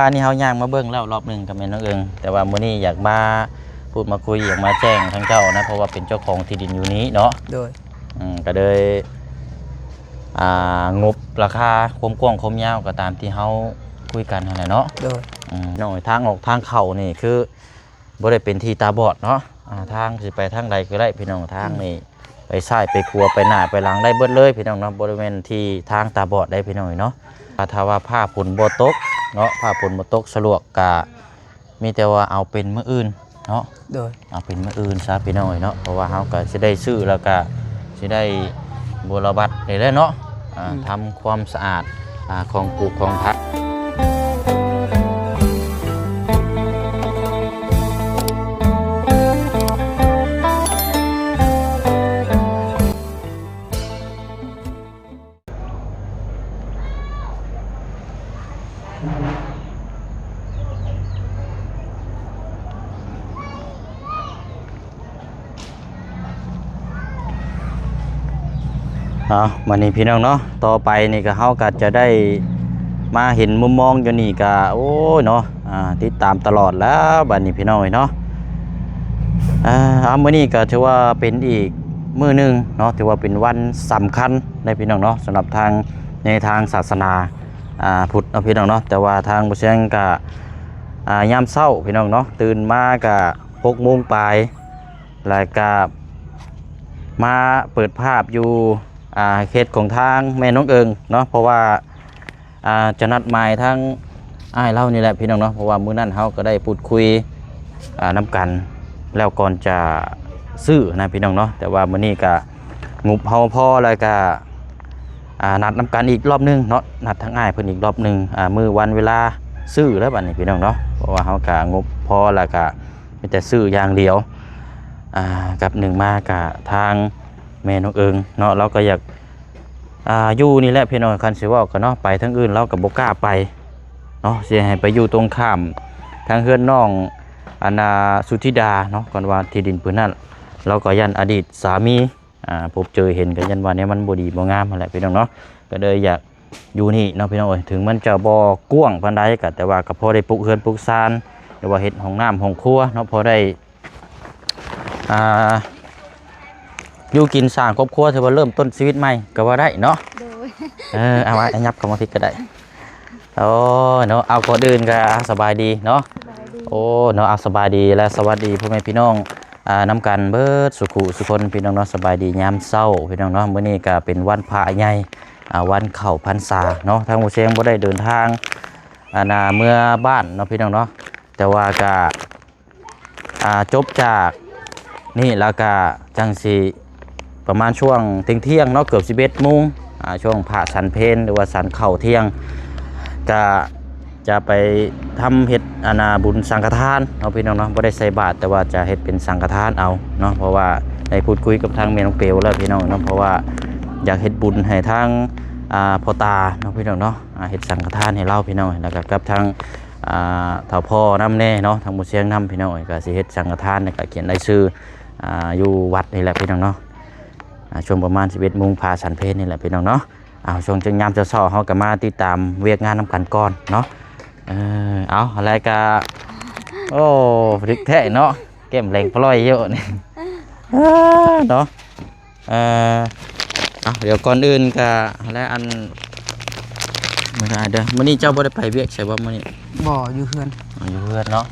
อันนี้เขาย่างมาเบิ้งแล้วรอบหนึ่งกับแม่น้องเอิงแต่ว่ามื้อนี้อยากมาพูดมาคุยอยากมาแจ้งทั้งเจ้านะเพราะว่าเป็นเจ้าของที่ดินอยู่นี้เนาะโดยก็เลยงบราคาความกว้างความยาวก็ตามที่เขาคุยกันนั่นแหละเนาะโดยน้อยทางออกทางเข้านี่คือบ่ได้เป็นที่ตาบอดเนาะทางสิไปทางใดก็ได้พี่น้องทางนี่ไปซ้ายไปขวาไปหน้าไปหลังได้เบิดเลยพี่น้องเนาะบริเวณที่ทางตาบอดได้พี่น้องเนาะถ้าว่าผ้าฝนบ่ตกเนาะผ้าฝนบ่ตกสลวกกะมีแต่ว่าเอาเป็นมื้ออื่นเนาะโดยเอาเป็นมื้ออื่นซะพี่น้องเนาะเพราะว่าเฮาก็สิได้ซื้อแล้วก็สิได้บูรบัตรได้เลยเนาะทำความสะอาดของปลูกของพักวันนี้พี่น้องเนาะต่อไปนี่ก็เฮาก็จะได้มาเห็นมุมมองอยู่นี่ก็โอ้ยเนาะติดตามตลอดแล้วบัดนี้พี่น้องเนาะมื้อนี้ก็ถือว่าเป็นอีกมื้อนึงเนาะถือว่าเป็นวันสำคัญในพี่น้องเนาะสำหรับทางในทางศาสนาพุทธพี่น้องเนาะแต่ว่าทางบ่เชียงก็ยามเช้าพี่น้องเนาะตื่นมาก็6 โมงปลายแล้วก็มาเปิดภาพอยู่เขตของทางแม่น้องเอิงเนาะเพราะว่าจะนัดหมายทั้งอ้ายเล่านี่แหละพี่น้องเนาะเพราะว่ามื้อนั้นเขาก็ได้พูดคุยน้ำกันแล้วก่อนจะซื้อนะพี่น้องเนาะแต่ว่ามื้อนี้ก็งบเฮาพอแล้วก็นัดน้ำกันอีกรอบนึงเนาะนัดทั้งอ้ายเพิ่นอีกรอบนึงมื้อวันเวลาซื้อแล้วบัดนี้พี่น้องเนาะเพราะว่าเฮาก็งบพอแล้วก็มีแต่ซื้ออย่างเดียวกับหนึ่งมากับทางแม่น้องเอิงเนาะเราก็อยากอยู่นี่แหละพี่น้องคันสิว่ากันเนาะไปทั้งอื่นเรากับบ่กล้าไปเนาะสิให้ไปอยู่ตรงข้ามทางเฮือนน้องสุธิดาเนาะก่อนว่าที่ดินพื้นนั้นเราก็ยันอดีตสามีพบเจอเห็นกันยันว่านี้มันบ่ดีบ่งามนั่นแหละพี่น้องเนาะก็เลยอยากอยู่นี่เนาะพี่น้องเอ้ยถึงมันจะบ่กว้างปานใดก็แต่ว่าก็พอได้ปลูกเฮือนปลูกซานหรือว่าเฮ็ดห้องน้ำห้องครัวเนาะพอได้อยู่กินสร้างครอบครัวถือว่าเริ่มต้นชีวิตใหม่ก็ว่าได้เนาะเอาไว้ยับเข้ามาพิดก็ได้โอ้เนาะเอาก่อนอื่นก็สบายดีเนาะโอ้เนาะเอาสบายดีและสวัสดีพ่อแม่พี่น้องนำกันเบิดสุขุสุคนพี่น้องเนาะสบายดียามเช้าพี่น้องเนาะมื้อนี้ก็เป็นวันพระใหญ่วันเข้าพรรษาเนาะทางผู้เชียงบ่ได้เดินทางเมื่อบ้านเนาะพี่น้องเนาะแต่ว่าก็จบจากนี่แล้วก็จังสีประมาณช่วงเที่ยงเนาะเกือบ11 โมงช่วงผ่าสันเพลหรือว่าสันเข่าเที่ยงก็จะไปทำเฮ็ดบุญสังฆทานเนาะพี่น้องเนาะไม่ได้ใส่บาตรแต่ว่าจะเฮ็ดเป็นสังฆทานเอาเนาะเพราะว่าได้พูดคุยกับทางเมน้องเปียวแล้วพี่น้องเนาะเพราะว่าอยากเฮ็ดบุญให้ทางพ่อตาเนาะพี่น้องเนาะเฮ็ดสังฆทานให้เราพี่น้องแล้วก็กับทางเฒ่าพ่อน้ำแน่เนาะทางมุเชียงน้ำพี่น้องก็สิเฮ็ดสังฆทานในการเขียนรายชื่ออยู่วัดนี่แหละพี่น้องเนาะช่วงประมาณ11 โมงพาสันเพลนี่แหละพี่น้องเนาะช่วงจังยามจะซ้อเขาก็มาติดตามเวียกงานนำกันก่อนเนาะเอาอะไรก็โอ้พริกแท้เนาะเก็บแรงปล่อยเยอะนี่เนาะเดี๋ยวก่อนอื่นก็อะไรอันมื้อนี้เด้อมื้อนี้เจ้าบ่ได้ไปเวียกใช่บ่มื้อนี้บ่อยู่เฮือนอยู่เฮือนเนาะ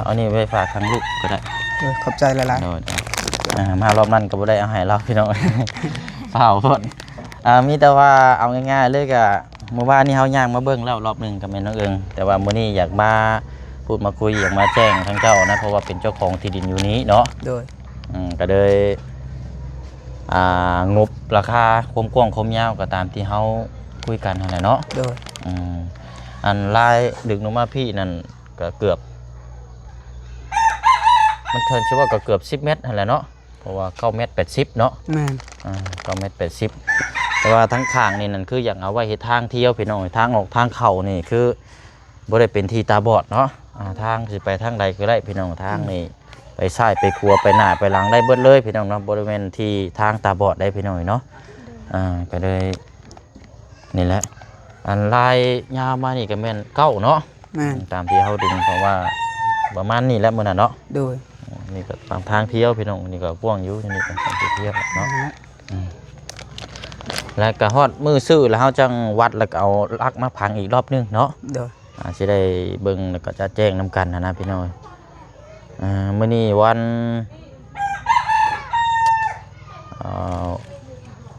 เอานี่ไปฝากทางลูกก็ได้ขอบใจหลายๆมารอบนั้นก็บ่ได้เอาให้เราพี่น้องเปล่าพดมีแต่ว่าเอาง่ายๆเลยก็เมื่อวานนี้เฮาย่างมาเบิ่งแล้วรอบนึงกับแม่น้องเอิงแต่ว่ามื้อนี้อยากมาพูดมาคุยอยากมาแจ้งทั้งเจ้านะเพราะว่าเป็นเจ้าของที่ดินอยู่นี้เนาะโดยก็เลยงบราคาความกว้างความยาวก็ตามที่เฮาคุยกันนั่นแหละเนาะโดยอันลายดึกลงมาพี่นั่นก็เกือบมันเทินชื่อว่าก็เกือบ10 เมตรนั่นแหละเนาะเพราะว่า9 เมตร 80เนาะแม่น9 เมตร 80แต่ว่าทั้งข้างนี่นั่นคืออยากเอาไว้เฮ็ดทางเที่ยวพี่น้องทางออกทางเข้านี่คือบ่ได้เป็นที่ตาบอดเนาะทางสิไปทางใดก็ได้พี่น้องทางนี่ไปซ้ายไปขวาไปหน้าไปหลังได้เบิดเลยพี่น้องเนาะบริเวณที่ทางตาบอดได้พี่น้องเนาะก็เลยนี่แหละ อันลายยาวมานี่ก็แม่นเก้าเนาะ แม่น ตามที่เฮาดึงเพราะว่าประมาณนี้แหละมื้อน่ะเนาะ โดย นี่ก็ตามทางเที่ยวพี่น้องนี่ก็กว้างอยู่นี่ก็ทางเที่ยวเนาะแล้วก็ฮอดมือซื้อแล้วเฮาจังวัดแล้วก็เอาลักมาพังอีกรอบนึงเนาะ โดย สิได้เบิ่งแล้วก็จะแจ้งนํกันนะพี่น้องมื้อนี้วัน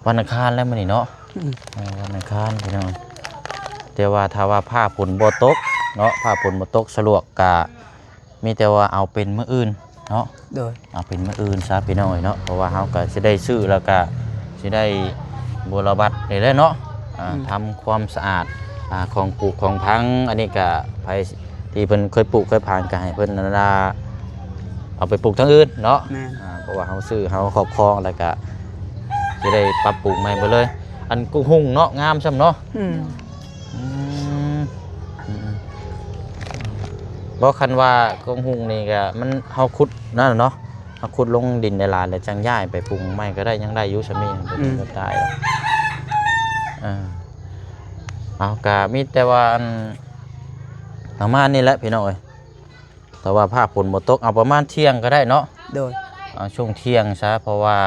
วันอังคารแล้วมื้อนี้เนาะวันอังคารพี่น้องแต่ว่าถ้าว่าผ้าฝนบ่ตกเนาะผ้าฝนบ่ตกสะดวกก็มีแต่ว่าเอาเป็นมื้ออื่นเนาะ โดย เอาเป็นมื้ออื่นซะพี่น้องเนาะเพราะว่าเฮาก็สิได้ซื้อแล้วก็สิได้บูรบัตรได้แล้วเนาะทำความสะอาดของปลูกของพังอันนี้ก็ไผที่เพิ่นเคยปลูกเคยผ่านก็ให้เพิ่นนั่นล่ะเอาไปปลูกทางอื่นเนาะ แม่น เพราะว่าเฮาซื้อเฮาครอบครองแล้วก็สิได้ปรับปรุงใหม่เบิดเลยอันกุ้งหุ่งเนาะงามซ้ำเนาะบ่คันว่ากุ้งหุ่งนี่ก็มันเฮาขุดนั่นเนาะเฮาขุดลงดินในลานแล้วจังย้ายไปปรุงใหม่ก็ได้ยังได้อยู่ซะมีบ่ตายหรอกเอาก็มีแต่ว่าอันประมาณนี้แหละพี่น้องเอ้ยแต่ว่าภาพฝนบ่ตกเอาประมาณเที่ยงก็ได้เนาะ โดย เอาช่วงเที่ยงซะเพราะว่า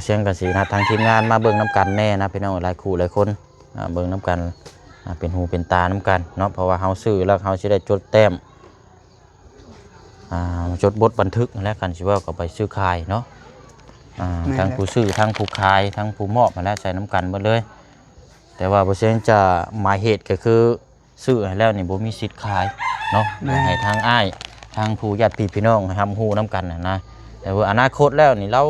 เสียงกันสินะทางทีมงานมาเบิ่งน้ำกันแน่นะพี่น้องหลายคู่หลายคนเบิ่งน้ำกันเป็นหูเป็นตาน้ำกันเนาะเพราะว่าเฮาซื้อแล้วเฮาสิได้จดแต้มจดบทบันทึกแล้วกันสิว่าก็ไปซื้อขายเนาะทั้งผู้ซื้อทั้งผู้ขายทั้งผู้มอบมาแล้วใส่น้ำกันหมดเลยแต่ว่าเสียงจะหมายเหตุก็คือซื้อให้แล้วนี่บ่มีสิทธิ์ขายเนาะให้ทางอ้ายทางผู้ญาติพี่น้องทำฮู้น้ำกันนะแต่ว่าอนาคตแล้วนี่เรา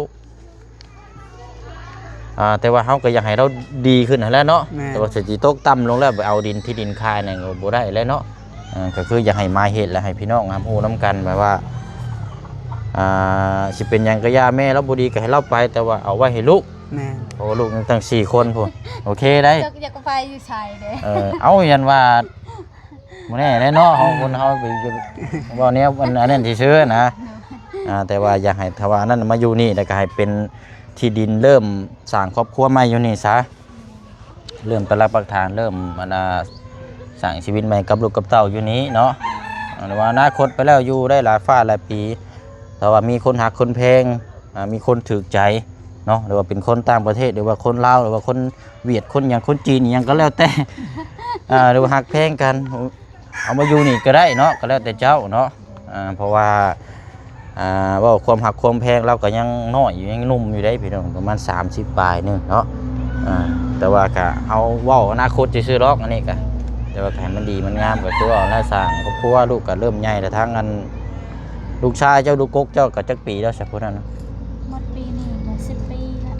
แต่ว่าเขาก็อยากให้เราดีขึ้นแล้วเนาะแต่ว่าเศรษฐกิจตกต่ำลงแล้วไปเอาดินที่ดินคายเนี่ยก็บ่ได้แล้วเนาะก็คืออยากให้มาเหตุและให้พี่น้องทำฮู้น้ำกันแบบว่าสิเป็นยังกระยาแม่เราบุดีก็ให้เราไปแต่ว่าเอาไว้ให้ลูกเพราะลูกตั้ง4 คนพุ่นโอเคได้อยากไปอยู่ชายเด้เอายันว่ามื้อนี้ได้เนาะคนเฮาไปว่าเนี้ยอันนั้นสิซื้อนะแต่ว่าอยากให้ถ้าว่านั้นมาอยู่นี่แล้วก็ให้เป็นที่ดินเริ่มสร้างครอบครัวใหม่อยู่นี่ซะเริ่มประลักปักฐานเริ่มสร้างชีวิตใหม่กับลูกกับเต้าอยู่นี้เนาะแต่ว่าอนาคตไปแล้วอยู่ได้หลายฟ้าหลายปีแต่ว่ามีคนหักคนเพลงมีคนถือใจเนาะหรือว่าเป็นคนต่างประเทศหรือว่าคนลาวหรือว่าคนเวียดคนอย่างคนจีนอย่างก็แล้วแต่หรือว่าหักเพลงกันเอามาอยู่นี่ก็ได้เนาะก็แล้วแต่เจ้าเนาะเพราะว่าว่าความหักความแพงเราก็ยังน้อยอยู่ยังนุ่มอยู่ได้พี่น้องประมาณ30 ปลายนึงเนาะแต่ว่าก็เอาว่าอนาคตจะซื้อล็อกอันนี้ก็แต่ว่าแผนมันดีมันงามกับตัวเอาหน้าสร้างครอบครัวลูกก็เริ่มใหญ่แต่ทั้งอันลูกชายเจ้าลูกกกเจ้าก็จักปีแล้วสักคนนั้นหมดปีนี้มา10 ปีแล้ว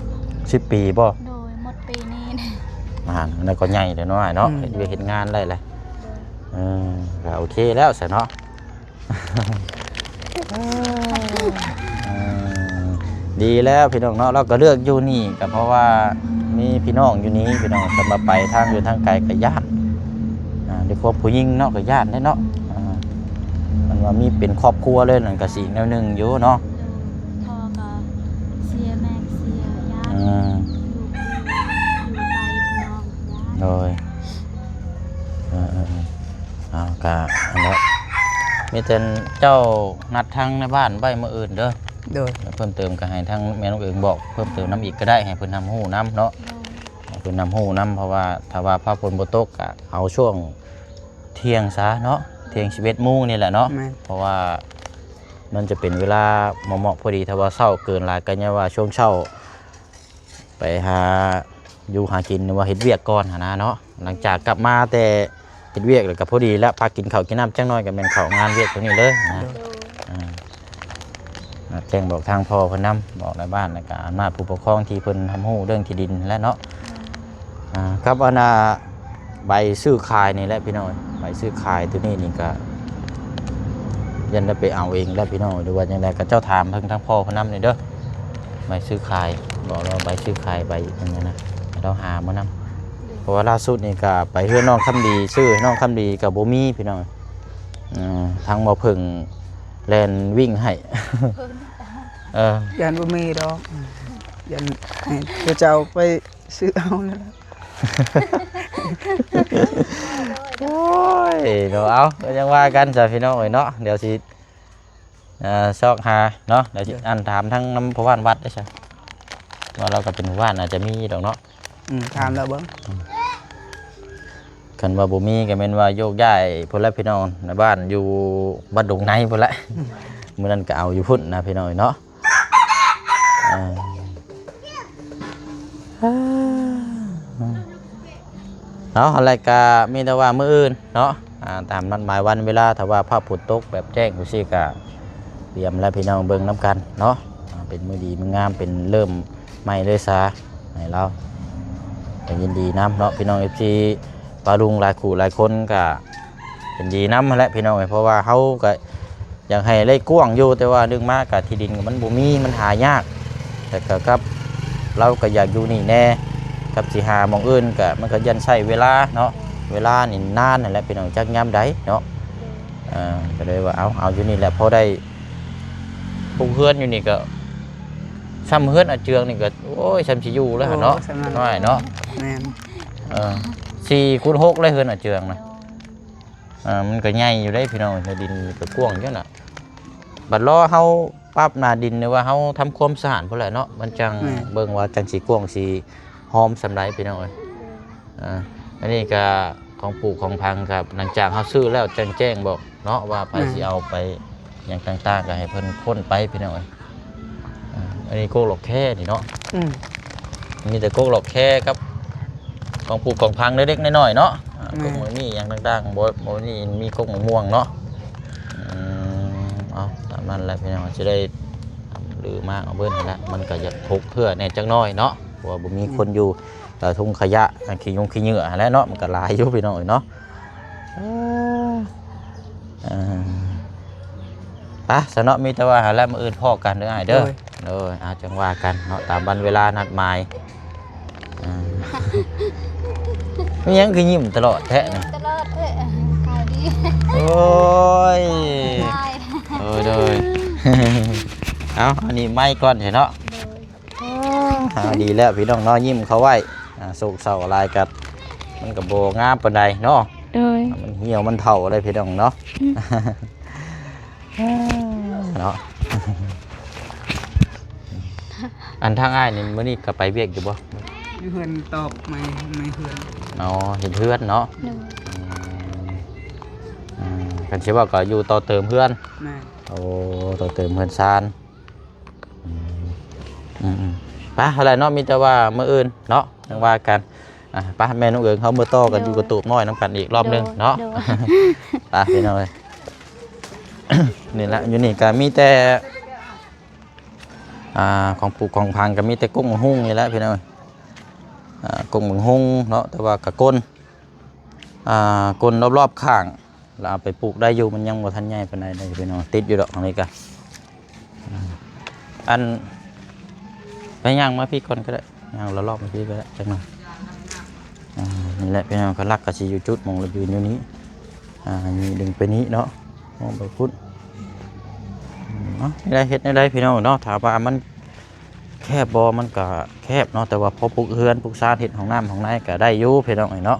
10 ปีบ่โดยหมดปีนี้นั่นก็ใหญ่เลยเนาะเนาะเห็นงานได้เลยก็โอเคแล้วสิเนาะดีแล้วพี่น้องเนาะเราก็เลือกอยู่นี่ก็เพราะว่ามีพี่น้องอยู่นี้พี่น้องจะมาไปทางอยู่ทางไกลกับญาติด้วยความผู้หญิงเนาะกับญาติเนาะมันว่ามีเป็นครอบครัวเลยนั่นก็สิ่งแนวหนึ่งอยู่เนาะพ่อก็เสียแม่เสียญาติอยู่ไกลพี่น้องญาติโดยเอาก็แล้วมีแต่เจ้านัดทางในบ้านใบมื้ออื่นเด้อโดยเพิ่มเติมก็ให้ทางแม่น้องเอิงบอกเพิ่มเติมน้ำอีกก็ได้ให้เพิ่นนำหู้น้ำเนาะเพิ่นนำหู้น้ำเพราะว่าถ้าว่าพระฝนบ่ตกก็เอาช่วงเที่ยงซะเนาะเที่ยง11 โมงนี่แหละเนาะเพราะว่ามันจะเป็นเวลาเหมาะพอดีถ้าว่าเช้าเกินหลายก็อย่าว่าช่วงเช้าไปหาอยู่หากินหรือว่าเฮ็ดเวียกก่อนนะเนาะหลังจากกลับมาแต่เฮ็ดเวียกแล้วก็พอดีแล้วพากินข้าวกินน้ำจังน้อยก็แม่นเข้างานเวียกตรงนี้เลยนะแจ้งบอกทางพ่อเพิ่นนำบอกในบ้านแล้วก็อำนาจผู้ปกครองที่เพิ่นทำฮู้เรื่องที่ดินและเนาะครับใบซื้อขายนี่แหละพี่น้องใบซื้อขายตัวนี้นี่ก็ยันได้ไปเอาเองแล้วพี่น้องหรือว่าอย่างไรก็เจ้าถามเพิ่นทางพ่อเพิ่นนำนี่เด้อใบซื้อขายบอกเราใบซื้อขายใบอย่างนี้นะเราหามานำเพราะว่าล่าสุดนี่ก็ไปเฮือน้องคำดีซื้อน้องคำดีกับบ่มีพี่น้องทางบ่เพิ่งแลนวิ่งให้ยันบ่มีดอก ยันให้เดี๋ยวจะเอาไปซื้อเอาแล้วล่ะ โอ้ยเดี๋ยวเอาก็ยังว่ากันจ้ะพี่น้องเอ้ยเนาะเดี๋ยวสิซอกหาเนาะเดี๋ยวสิอันถามทั้งน้ำพระว่านวัดได้ใช่ว่าเราก็เป็นผู้ว่านอาจจะมีดอกเนาะ ถามแล้วเบิ่ง คันว่าบ่มีก็แม่นว่าโยกย้ายพุ่นละพี่น้องในบ้านอยู่บ้านดงในพุ่นละมื้อนั้นก็เอาอยู่พุ่นนะพี่น้องเนาะเนาะอะไรก็มีแต่ว่ามื้ออื่นเนาะตามนัดหมายวันเวลาถ้าว่าภาพฝนตกแบบแจ้งจังซี่ก็เตรียมแล้วพี่น้องเบิ่งนํกันเนาะเป็นมื้อดีมื้องามเป็นเริ่มใหม่เลยซะให้เราก็ยินดีนํเนาะพี่น้อง FC ปลาลุงหลายคู่หลายคนก็เป็นดีน้ำแหละพี่น้องเพราะว่าเขาก็อยากให้ไล่กว้างอยู่แต่ว่าดึงมากกับที่ดินมันบ่มีมันหายากแต่ก็กับเราก็อยากอยู่นี่แน่กับสิหาหม่องอื่นก็มันก็ยันใช้เวลาเนาะเวลานี่นานนั่นแหละพี่น้องจักยามใดเนาะก็เลยว่าเอาอยู่นี่แหละพอได้ปลูกเฮือนอยู่นี่ก็ซ้ำเฮือนอาเจืองนี่ก็โอ้ยซ้ำสิอยู่แล้วเนาะน้อยเนาะแม่น4x6เลยเฮือนอาเจืองนะมันก็ใหญ่อยู่ได้พี่น้องดินก็กว้างเยอะน่ะบัดล้อเฮาปรับหน้าดินหรือว่าเฮาทำความสะอาดพุ่นแหละเนาะมันจังเบิ่งว่าจังสิกว้างสิหอมสำไรพี่น้องเอ้ยอันนี้ก็ของปลูกของพังครับหลังจากเฮาซื้อแล้วแจ้งบอกเนาะว่าไปสิเอาไปอย่างต่างๆก็ให้เพิ่นค้นไปพี่น้องเอ้ยอันนี้โกกหลอกแค่นี่เนาะมีแต่โกกหลอกแค่ครับของปลูกของพังเล็กๆน้อยๆเนาะกงนี่อย่างต่างๆบ่นี่มีกงม่วงเนาะเอาตามนั้นแหละพี่น้องจะได้หรือมากเอาเบิ้ลแล้วมันก็จะทุกเพื่อเนี่ยจังน้อยเนาะเพราะว่าบ่มีคนอยู่แต่ทุ่งขยะขี้ยุงขี้เหงื่อแล้วเนาะมันก็หลายอยู่พี่น้องเนาะปะสนอมีแต่ว่าหาแล้วมื้ออื่นพ่อกันเด้อเด้อเอาจังว่ากันเนาะตามวันเวลานัดหมายมันยังคือยิ้มตลอดแท้นะตลอดเลยขายดีโอ้ยโดยเอาอันนี้ไม่ก่อนเห็นเนาะดีแล้วพี่น้องน้อยยิ้มเขาไว้สุกเสาลายกัดมันกับโบงามปานใดเนาะมันเหี่ยวมันเถ่าอะไรพี่น้องเนาะเนาะอันทางอ้ายนี่มื้อนี้ก็ไปเวียกอยู่บ่อยู่เฮือนตอบไม่เฮือนอ๋อเห็นเพื่อนเนาะกันใช่ว่าก็อยู่ต่อเติมเพื่อนโอ้ต่อเติมเพื่อนซานป้าอะไรเนาะมีแต่ว่ามื้ออื่นเนาะยังว่ากันป้าแม่น้องเอิงเขาเมื่อต่อกันอยู่กระตูบน้อยน้ำกันอีกรอบนึงเนาะป้าพี่น้องเลยนี่แหละอยู่นี่ก็มีแต่ของปลูกของพังก็มีแต่กุ้งหุ้งนี่แหละพี่น้องกุ้งหุ้งเนาะแต่ว่ากระก้นก้นรอบๆข้างเราเอาไปปลูกได้อยู่มันยังบ่ทันใหญ่ปานใดได้พี่น้องติดอยู่ดอกตรงนี้กันอันไปย่างมาพี่ก่อนก็ได้ย่างเรารอบมาพี่ก็ได้จังหน่อยนี่แหละพี่น้องเขาลักกระชีอยู่จุดมองเราอยู่อยู่นี้นี่ดึงไปนี้เนาะมองไปพุทธไม่ได้เฮ็ดไม่ได้พี่น้องเนาะถามว่ามันแคบบ่มันก็แคบเนาะแต่ว่าพอปลูกเฮือนปลูกซานเฮ็ดของน้ำของในก็ได้อยู่พี่น้องเนาะ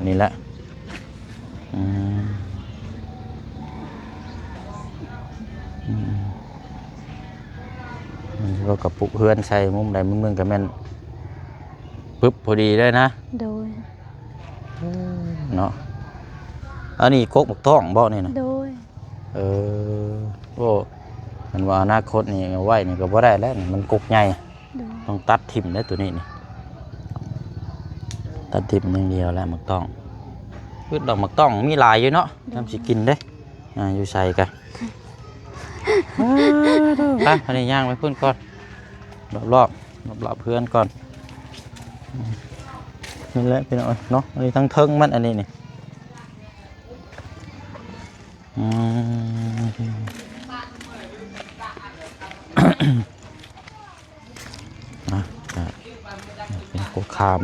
นี่แหละเรากับปลูกเฮือนใส่มุมใดมุมหนึ่งกับแม่นปึ๊บพอดีได้นะโดยเนาะอันนี้โคกบักท้องบ่นี่นะโดยโอ้มันว่าอนาคตนี่ไว้นี่ก็บ่ได้แล้วมันกกใหญ่ต้องตัดทิ่มได้ตัวนี้นี่ตัดทิ่มอย่างเดียวแล้วมักต้องพืชดอกมักต้องมีหลายอยู่เนาะทำสิกินได้อยู่ใส่กันไปอันนี้ย่างไปเพื่อนก่อนรอบเพื่อนก่อนนี่แหละพี่น้อยเนาะอันนี้ทั้งเทิงมันอันนี้นี่เป็นกบขาม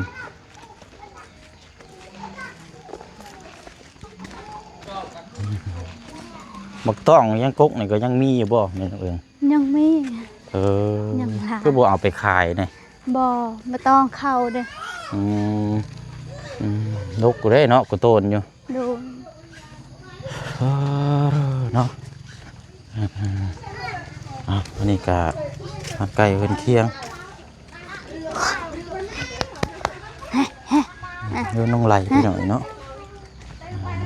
มักต้องยังกกนี่ก็ยังมีอยู่บ่แม่นเองยังมี ยังหลาย คือบ่เอาไปขายนี่ บ่ต้องเข้าเด้ อืมนกกูได้เนาะกูโตนอยู่ โดย เนาะอันนี้ก็มาไก่เพิ่นเคียงเรื่องน้องไหลไปหน่อยเนาะ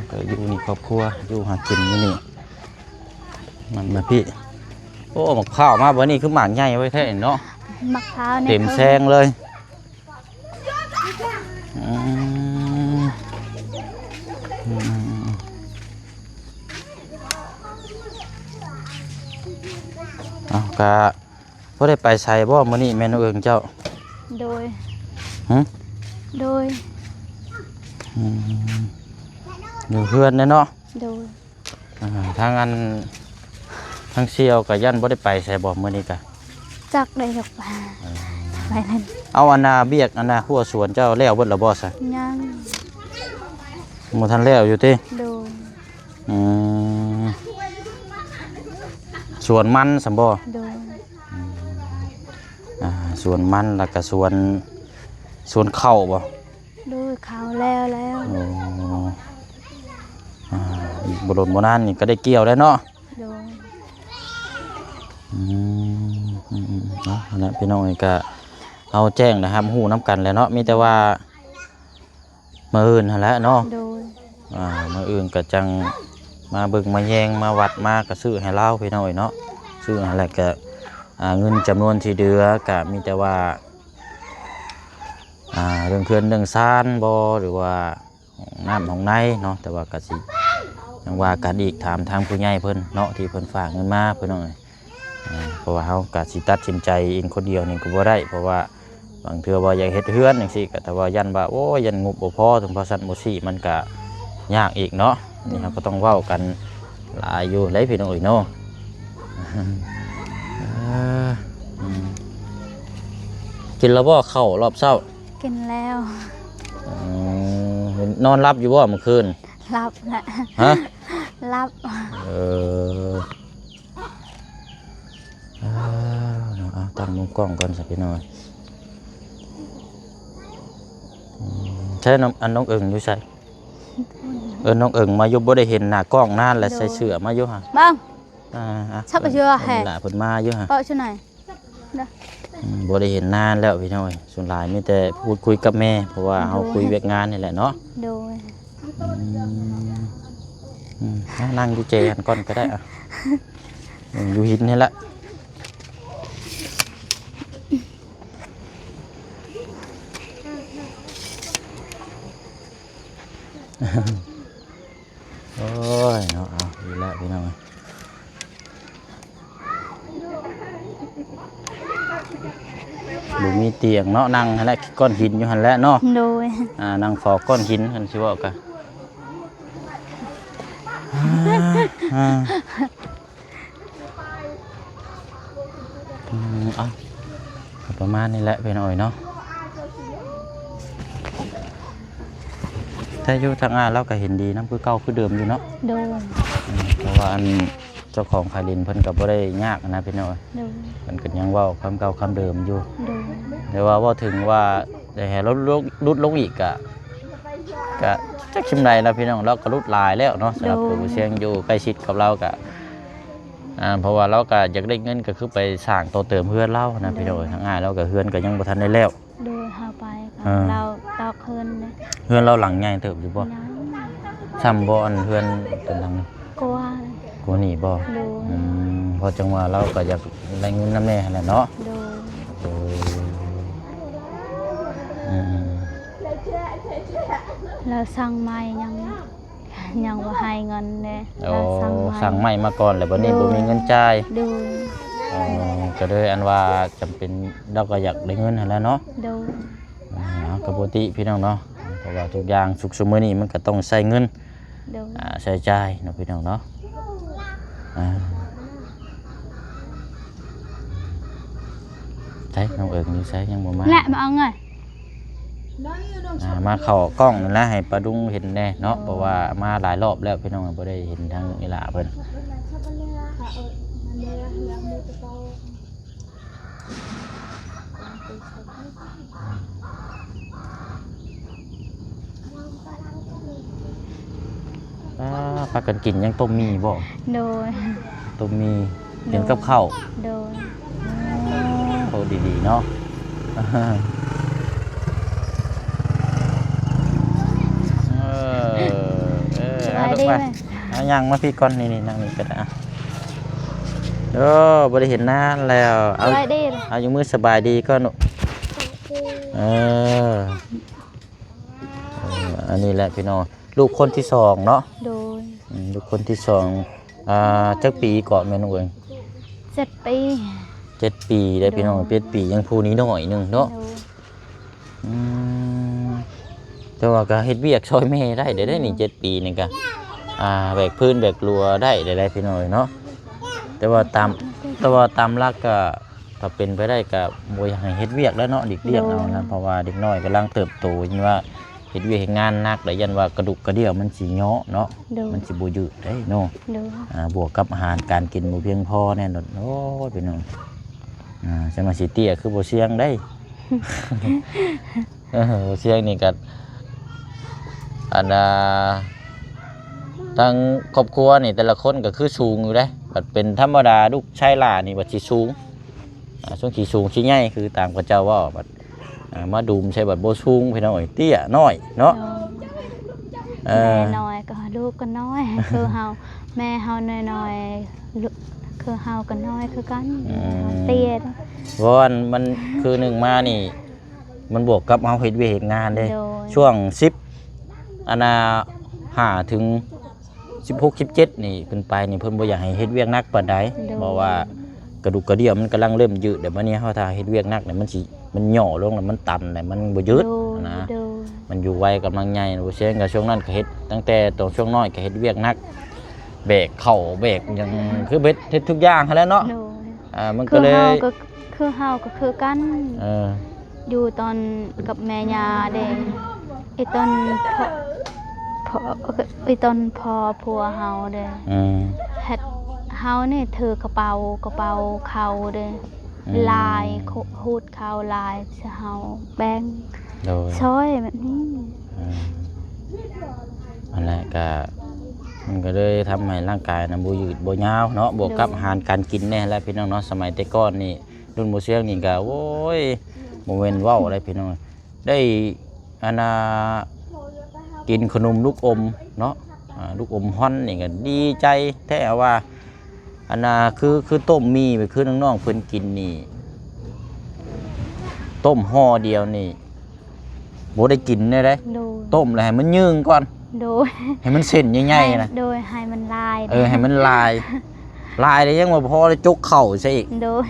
ก็อยู่นี่ครอบครัวอยู่หากินอยู่นี่มันมาพี่โอ้หมกข้าวมาวันนี้คือหมากใหญ่ไว้แท้เนาะ มะพร้าวใน เต็มแซงเลยเอากะพอได้ไปใส่บ่มื้อนี้แม่นเอิงเจ้า โดย หึ โดย อยู่เพื่อนเนาะ โดย ทางอันทางเซียวกับยันบ่ได้ไปใส่บ่มื้อนี้กะ จักได้ดอกไปนั่น เอาอันนาเบียกอันนาหัวสวนเจ้าแล้วเบิดแล้วบ่ซะ ยัง บ่ทันแล้วอยู่ติ โดย อืมสวนมันสำบ่ โดย สวนมันแล้วก็สวนข้าวบ่ โดยเขาแล้ว โอ้บ่โดนบ่นานนี่ก็ได้เกี่ยวแล้วเนาะ โดย เนาะนั่นแหละพี่น้องนี่ก็เอาแจ้งนะครับฮู้นํกันแล้วเนาะมีแต่ว่ามื้ออื่นหั่นแหละเนาะ โดย มื้ออื่นก็จังมาเบิ่งมาแยงมาวัดมาก็ซื้อให้เราพี่น้องเนาะซื้อหั่นแหละก็เงินจำนวนที่เหลือก็มีแต่ว่าเรื่องเขื่อนเรื่องซ่านบ่หรือว่าน้ำของในเนาะแต่ว่าก็สิยังว่ากันอีกถามทางผู้ใหญ่เพิ่นเนาะที่เพิ่นฝากเงินมาเพิ่นน้องเพราะว่าเฮาก็สิตัดสินใจเองคนเดียวนี่ก็บ่ได้เพราะว่าบางเทื่อว่าอยากเฮ็ดเฮือนจังซี่ก็แต่ว่ายันว่าโอ้ยยันงบบ่พอถึงพอสั่นบ่ซี่มันก็ยากอีกเนาะนี่เราก็ต้องเว้ากันหลายอยู่หลายพี่น้องเนาะกินแล้วบ่ข้าวรอบเช้า กินแล้ว นอนรับอยู่บ่เมื่อคืน รับแหละ ฮะ รับ เอาตั้งมุมกล้องก่อนสักพี่น้อยใช่น้องเอิงอยู่ใช่น้องเอิงมาอยู่บ่ได้เห็นหน้ากล้องนานแล้วใส่เสื้อมาอยู่ฮะ บ้าง ชับ ไปเชื่อแห่ หลายเพิ่นมาอยู่ฮะ เปาะชื่อไหน บ่ได้เห็นนานแล้วพี่น้อยส่วนหลายมีแต่พูดคุยกับแม่เพราะว่าเฮาคุยเวียกงานนี่แหละเนาะ โดย นั่งอยู่เจกันก่อนก็ได้อ่ะอยู่หินนี่แหละโอ้ยเนาะเอาดีแล้วพี่น้องบุมีเตียงเนาะนั่งหั่นแหละก้อนหินอยู่หั่นแหละเนาะ โดย นั่งฟอกก้อนหินกันสิว่ากันประมาณนี้แหละพี่น้อยเนาะถ้าอยู่ทางเราก็เห็นดีน้ำคือเก่าคือเดิมอยู่เนาะ โดย เพราะว่าอันเจ้าของคารินเพิ่นก็บ่ได้ยากนะพี่น้อย โดย เพิ่นก็ยังเว้าคำเก่าคำเดิมอยู่ โดย แต่ว่าถึงว่าได้ให้ลดลงอีกก็จักชิมใดแล้วพี่น้องเราก็ลดลายแล้วเนาะสำหรับผู้เสียงอยู่ใกล้ชิดกับเราก็เพราะว่าเราก็อยากได้เงินก็คือไปสร้างต่อเติมเฮือนเรานะพี่น้อยทั้งง่ายเราก็เฮือนก็ยังบ่ทันได้แล้ว โดยหาไปเราตอกคืนเลย เฮือนเราหลังใหญ่เติบอยู่บ่ ยัง ซ้ำบ่อันเฮือนเป็นหลัง กลัว กว่านี้บ่ โดย เพราะจังว่าเราก็อยากได้เงินนำแน่หั่นแหละเนาะ โดยเราสั่งไม้ยังว่าให้เงินเลยเราสั่งใหม่มาก่อนแล้วบัดนี้บ่มีเงินจ่าย ดู ก็เลยอันว่าจำเป็นเราก็อยากได้เงินหั่นแหล้วเนาะ ดู ปกติพี่น้องเนาะเพราะว่าทุกอย่างสุขสมมื้อนี้มันก็ต้องใช้เงิน ดู ใช้จ่ายเนาะพี่น้องเนาะใช่น้องเอิงอยู่ใช้ยังบ่มา แหละมาเอาไง มาเข้ากล้องนั่นแหละให้ปลาดุงเห็นแน่เนาะเพราะว่ามาหลายรอบแล้วพี่น้องบ่ได้เห็นทางอีหล่าเพิ่น พากันกินยังต้มมีบ่ โดย ต้มมีกินกับข้าว โดย โอ้ดีๆเนาะสบายดีไหม ยังมาพี่ก่อนนี่นั่งนี่ก็ได้บ่ได้เห็นหน้าแล้ว สบายดี เอาอยู่มือสบายดีก็หนูอันนี้แหละพี่น้องลูกคนที่สองเนาะ โดย ลูกคนที่สองจักปีก่อนแม่นเอง 7 ปี 7 ปีได้พี่น้อง7 ปียังผู้นี้น้อยหนึงเนาะ โดย แต่ว่าก็เฮ็ดเวียกช่วยแม่ได้ได้นี่7 ปีนี่ก็แบกพื้นแบกรัวได้พี่น้อยเนาะแต่ว่าตามหลักก็ถ้าเป็นไปได้ก็บ่อยากให้เฮ็ดเวียกแล้วเนาะเด็กเลี้ยงเอานะเพราะว่าเด็กน้อยกำลังเติบโตยันว่าเฮ็ดเวียกเฮ็ดงานหนักแล้วยันว่ากระดูกกระเดี่ยวมันสิเหยาะเนาะมันสิบ่ยืดได้เนาะ โดย บวกกับอาหารการกินบ่เพียงพอแน่นอนโอ้ยพี่น้องจะมาสิเตี้ยคือบ่เสียงได้ บ่เสียงนี่ก็ทางครอบครัวนี่แต่ละคนก็คือสูงอยู่เด้บัดเป็นธรรมดาลูกชายหลานนี่บัดสิสูงช่วงที่สูงสิใหญ่คือตามพระเจ้าว่าบัดมาดูมใช่บัดบ่สูงพี่น้องเตี้ยน้อยเนาะ แม่น้อยก็ลูกก็น้อย คือเฮาแม่เฮาน้อยๆลูกคือเฮาก็น้อยคือกันเตี้ย เพราะมันคือหนึ่งมานี่มันบวกกับเฮาเฮ็ดเวียกเฮ็ดงานเด้ โดย ช่วง105ถึง16 17นี่เพิ่นไปนี่เพิ่นบ่อยากให้เฮ็ดเวียกหนักปานใดเพราะว่ากระดูกกระเดี่ยวมันกำลังเริ่มยืดเดี๋ยวบัดนี้เฮาถ้าเฮ็ดเวียกหนักเนี่ยมันหย่อลงแล้วมันต่ำแล้วมันบ่ยืดนะ โดย มันอยู่ไวกำลังใหญ่บ่เช่นกับช่วงนั้นก็เฮ็ดตั้งแต่ตอนช่วงน้อยก็เฮ็ดเวียกหนักแบกเข่าแบกหยังคือเฮ็ดทุกอย่างหั้นแหล้วเนาะ โดย มัน คื ก็ อ เลย เฮาก็คือกัน อ ยู่ตอนกับแม่ยาเด้ไอ้ตอนพอผัวเฮาเด้เฮ็ดเฮานี่ถือกระเป๋าเขาเด้ลายฮูดเขาลายสิเฮาแบ่ง โดย ช่วยแบบนี้ นั่นแหละก็มันก็เลยทำให้ร่างกายบ่ยืดบ่ยาวเนาะบวกกับอาหารการกินแน่แล้วพี่น้องเนาะสมัยแต่ก่อนนี่รุ่นบ่เสียงนี่ก็โอ้ยบ่แม่นเว้าอะไรพี่น้องได้กินขนมลูกอมเนาะลูกอมฮ้อนนี่ก็ดีใจแท้ว่าคือต้มมีไปคือน้องๆเพิ่นกินนี่ต้มห่อเดียวนี่บ่ได้กินได้เด้ โดย ต้มแล้วให้มันยืงก่อน โดย ให้มันเส้นใหญ่ๆนะ โดยให้มันลาย ให้มันลายเลยยังบ่พอเลยจกเข่าซะอีก โดย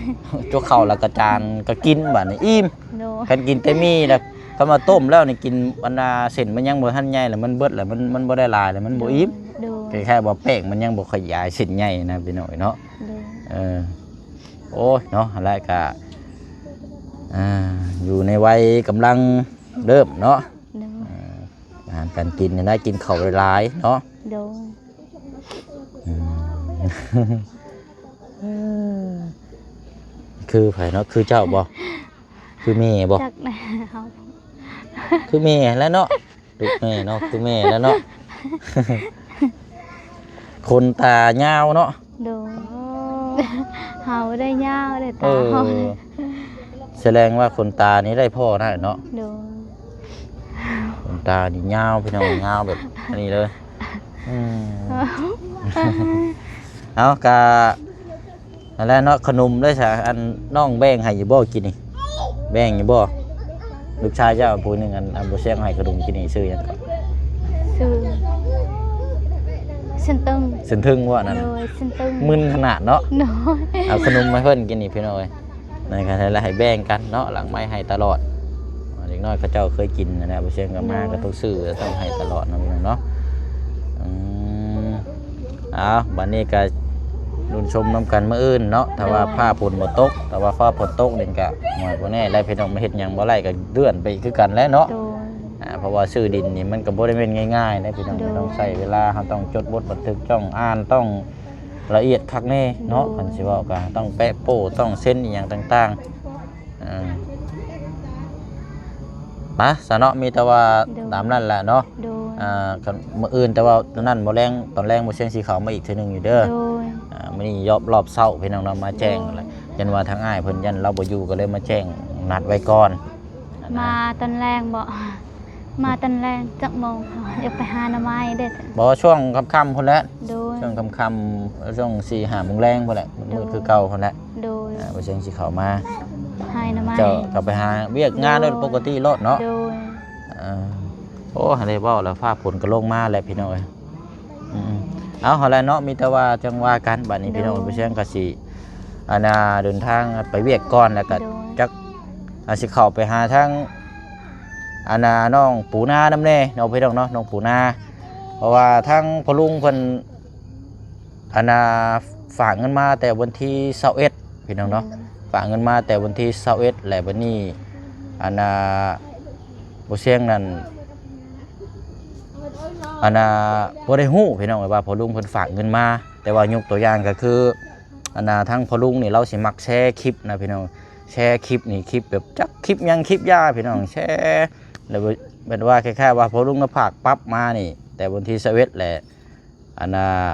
จกเข่าแล้วก็จานก็กินบัดนี้อิ่ม โดย คันกินแต่มีแล้วถ้ามาต้มแล้วนี่กินบรรดาเส้นมันยังบ่ทันใหญ่แล้วมันเบิดแล้วมันบ่ได้ลายแล้วมันบ่อิ่ม โดย แค่ว่าแป้งมันยังบ่ขยายเส้นใหญ่นะพี่น้อยเนาะ โดย โอ้ยเนาะอะไรก็อยู่ในวัยกำลังเริ่มเนาะ โดย อาหารการกินเนี่ยได้กินข้าวหลายๆเนาะ โดย คือไผเนาะคือเจ้าบ่คือแม่บ่ จักแม่เฮา คือแม่แล้วเนาะลูกแม่เนาะคือแม่แล้วเนาะ คนตายาวเนาะ โดยเฮาได้ยาวได้ เอ ตา อ เฮา แสดงว่าคนตานี้ได้พ่อได้เนาะ โดย คนตานี่ยาวพี่น้องยาวแบบนี้เลยเอากะอะไรเนาะขนมได้ซะอันน้องแบ่งให้อยู่บ่กินนี่แบ่งอยู่บ่ลูกชายเจ้าผู้หนึงอันบ่เสียงให้ขนมกินนี่ซื้อหยังก่อน ชื่อสินตึง สินทึ่งว่านั่น โดยสินตึง มึนขนาดเนาะ โดย เอาขนมมาเพิ่นกินนี่พี่น้อยในการให้แบ่งกันเนาะหลังไม้ให้ตลอดเด็กน้อยเขาเจ้าเคยกินนะบ่เสียงก็มาก็ต้องซื้อต้องให้ตลอดเนาะพี่น้องเนาะบัดนี้ก็รุ่นชมน้ำกันมื้ออื่นเนาะถ้าว่าฟ้าฝนบ่ตกแต่ว่าฟ้าฝนตกนี่ก็หมดบ่แน่ได้พี่น้องมาเฮ็ดหยังบ่ไล่ก็เลื่อนไปคือกันแล้วเนาะ โดย เพราะว่าซื้อดินนี่มันก็บ่ได้เป็นง่ายๆนะพี่น้องต้องใช้เวลาเราต้องจดบทบันทึกต้องอ่านต้องละเอียดคักแน่เนาะคันสิเว้าก็ต้องแปะโป้ต้องเซ็นอีหยังต่าง ปะซะเนาะมีแต่ว่าตามนั้นแหละเนาะ โดย กับมื้ออื่นแต่ว่าตอนนั้นบ่แรงตอนแรงบ่เชียงสีขาวมาอีกเทื่อนึงอยู่เด้อ โดย มื้อนี้รอบเช้าพี่น้องเนาะมาแจ้งอะไรยันว่าทางอ้ายเพิ่นยันเราบ่อยู่ก็เลยมาแจ้งนัดไว้ก่อน มาตอนแรงบ่มาตอนแรงจักโมงค่ะอยากไปหาหน่อไม้เด้อ บ่ช่วงค่ำๆพุ่นแหละ โดย ช่วงค่ำๆช่วง4-5 โมงแรงพุ่นแหละมืดคือเก่าพุ่นแหละ โดย บ่เชียงสีขาวมา หาหน่อไม้ เจ้าก็ไปหาเวียกงานโดยปกติโลดเนาะ โดย โอ้อะไรเว้าแล้วฟ้าฝนก็ลงมาแล้วพี่น้องเอ้ยเอาหั่นแหละเนาะมีแต่ว่าจังว่ากันบัดนี้พี่น้องบ่เชียงก็สิเดินทางไปเวียกก่อนแล้วก็ โดย จักสิเข้าไปหาทางน้องปูนานำแน่เนาะพี่น้องเนาะน้องปูนาเพราะว่าทางพ่อลุงเพิ่นฝากเงินมาแต่วันที่21พี่น้องเนาะฝากเงินมาแต่วันที่21และบัดนี้บ่เสียงนั่นบ่ได้ฮู้พี่น้องว่าพ่อลุงเพิ่นฝากเงินมาแต่ว่ายกตัวอย่างก็คือทางพ่อลุงนี่เราสิมักแชร์คลิปนะพี่น้องแชร์คลิปนี่คลิปแบบจักคลิปยังคลิปยาพี่น้องแชร์แล้วเป็นว่าคล้ายๆว่าพ่อลุงน่ะฝากปั๊บมานี่แต่วันที่21แหละ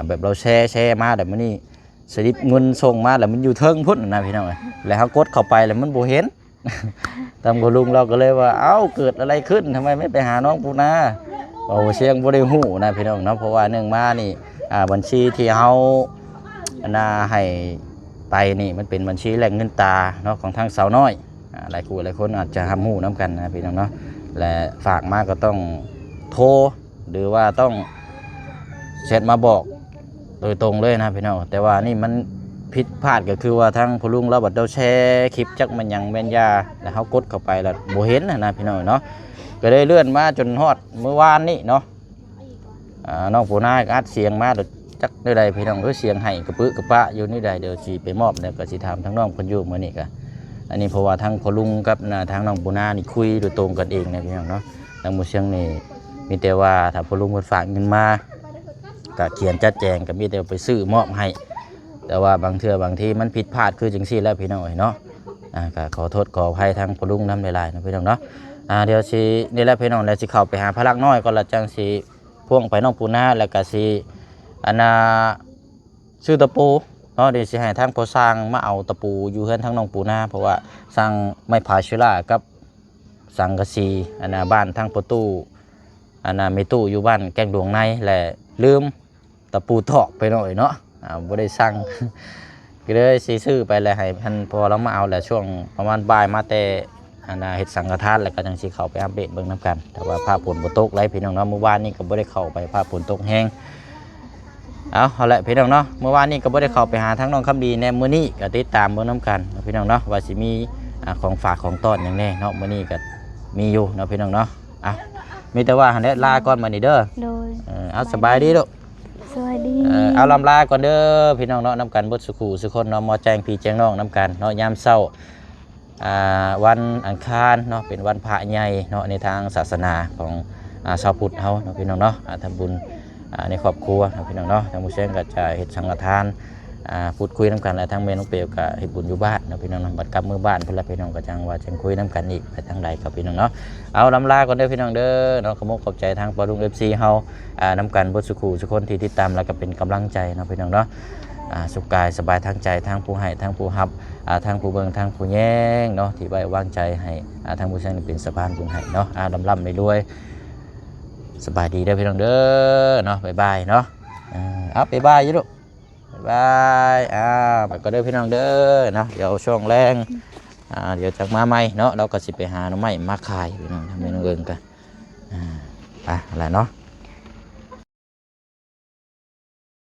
แบบเราแชร์มาแต่มื้อนี้สลิปเงินส่งมาแล้วมันอยู่เทิงพุ่นนะพี่น้องแล้วเฮากดเข้าไปแล้วมันบ่เห็น ตามพ่อลุงเราก็เลยว่าเอ้าเกิดอะไรขึ้นทำไมไม่ไปหาน้องปูนาโอ้เสียงบ่ได้ฮู้นะพี่น้องเนาะเพราะว่าเนื่องมานี่บัญชีที่เฮาให้ไปนี่มันเป็นบัญชีแหล่งเงินตาเนาะของทางสาวน้อยหลายคนอาจจะฮู้นํกันนะพี่น้องเนาะและฝากมาก็ต้องโทรหรือว่าต้องแชทมาบอกโดยตรงเลยนะพี่น้องแต่ว่านี่มันผิดพลาดก็คือว่าทางพ่อลุงเราบัดเราแชร์คลิปจักมันยังแม่นยาแล้วเฮากดเข้าไปแล้วบ่เห็นนะพี่น้องเนาะก็ได้เลื่อนมาจนฮอดเมื่อวานนี้เนาะน้องปูนาอัดเสียงมาจักได้ใดพี่น้องเสียงให้กระปึกระปะอยู่นี่ใดเดี๋ยวสิไปมอบแล้วก็สิถามทั้งน้องเพิ่นอยู่มื้อนี้ก็อันนี้เพราะว่าทางพ่อลุงกับทางน้องปูนานี่คุยโดยตรงกันเองนะพี่น้องเนาะทางหมู่เชียงนี่มีแต่ว่าถ้าพ่อลุงเพิ่นฝากเงินมาก็เขียนจัดแจงก็มีแต่ไปซื้อมอบให้แต่ว่าบางทีมันผิดพลาดคือจังซี่แล้วพี่น้องเนาะก็ขอโทษขออภัยทางพ่อลุงนำหลายๆนะพี่น้องเนาะเดี๋ยวสินี่แหละพี่น้องแล้วสิเข้าไปหาพลักน้อยก็ละจังสิพ่วงไปน้องปูนาแล้วก็สิซื้อตะปูเนาะเดี๋ยวสิให้ทางพ่อสร้างมาเอาตะปูอยู่เฮือนทางน้องปูนาเพราะว่าสร้างไม้ผาเชื้อรากับสังกะสีบ้านทางประตูมีตู้อยู่บ้านแกงดวงในและลืมตะปูตอกไปหน่อยเนาะบ่ได้สั่ง ก็เลยสิซื้อไปแล้วให้ท่านพอเรามาเอาแหละช่วงประมาณบ่ายมาแต่เฮ็ดสังฆทานแล้วก็จังสิเข้าไปอัปเดตเบิ่งนํกันแต่ว่าภาพฝนบ่ตกไรพี่น้องเนาะเมื่อวานนี้ก็บ่ได้เข้าไปภาพฝนตกแห้งเอาละพี่น้องเนาะเมื่อวานนี้ก็บ่ได้เข้าไปหาทั้งน้องคำดีแน่มื้อนี้ก็ติดตามเบิ่งนํกันพี่น้องเนาะว่าสิมีของฝากของต้อนหยังแน่เนาะมื้อนี้ก็มีอยู่เนาะพี่น้องเนาะมีแต่ว่าหั่นแหละลาก่อนมื้อนี้เด้อ โดย เอาสบายดีลูก สวัสดี เอาลำลาก่อนเด้อพี่น้องเนาะน้ำกันบดสุขูสุคนเนาะมอแจงพี่แจงน้องน้ำกันเนาะยามเช้าวันอังคารเนาะเป็นวันพระใหญ่เนาะในทางศาสนาของชาวพุทธเฮาเนาะพี่น้องเนาะทำบุญในครอบครัวเนาะพี่น้องเนาะทางมุสลิมก็จะเฮ็ดสังฆทานพูดคุยน้ำกันและทางเมน้องเปียวก็เฮ็ดบุญอยู่บ้านเนาะพี่น้องเนาะบัดกลับมือบ้านเพิ่นละพี่น้องก็จังว่าจังคุยน้ำกันอีกไปทางใดกับพี่น้องเนาะเอาลำลาก่อนเด้อพี่น้องเด้อเนาะขอบคุณขอบใจทางปรุง FC เฮาน้ำกันบดสุขูสุคนที่ติดตามแล้วก็เป็นกำลังใจเนาะพี่น้องเนาะสุขกายสบายทางใจทางผู้ให้ทางผู้รับทางผู้เบิ่งทางผู้แย่งเนาะที่ไว้วางใจให้ทางผู้เชี่ยวเป็นสะพานบุญให้เนาะลำไม่รวยสบายดีเด้อพี่น้องเด้อเนาะบ๊ายบายเนาะเอาบ๊ายบายอยู่ลูกบ๊ายบายไปก็เด้อพี่น้องเด้อเนาะเดี๋ยวช่วงแรงเดี๋ยวจากมาใหม่เนาะเราก็สิไปหาหน่อไม้มาขายพี่น้องทำเมนูเอิงกันไปอะไรเนาะ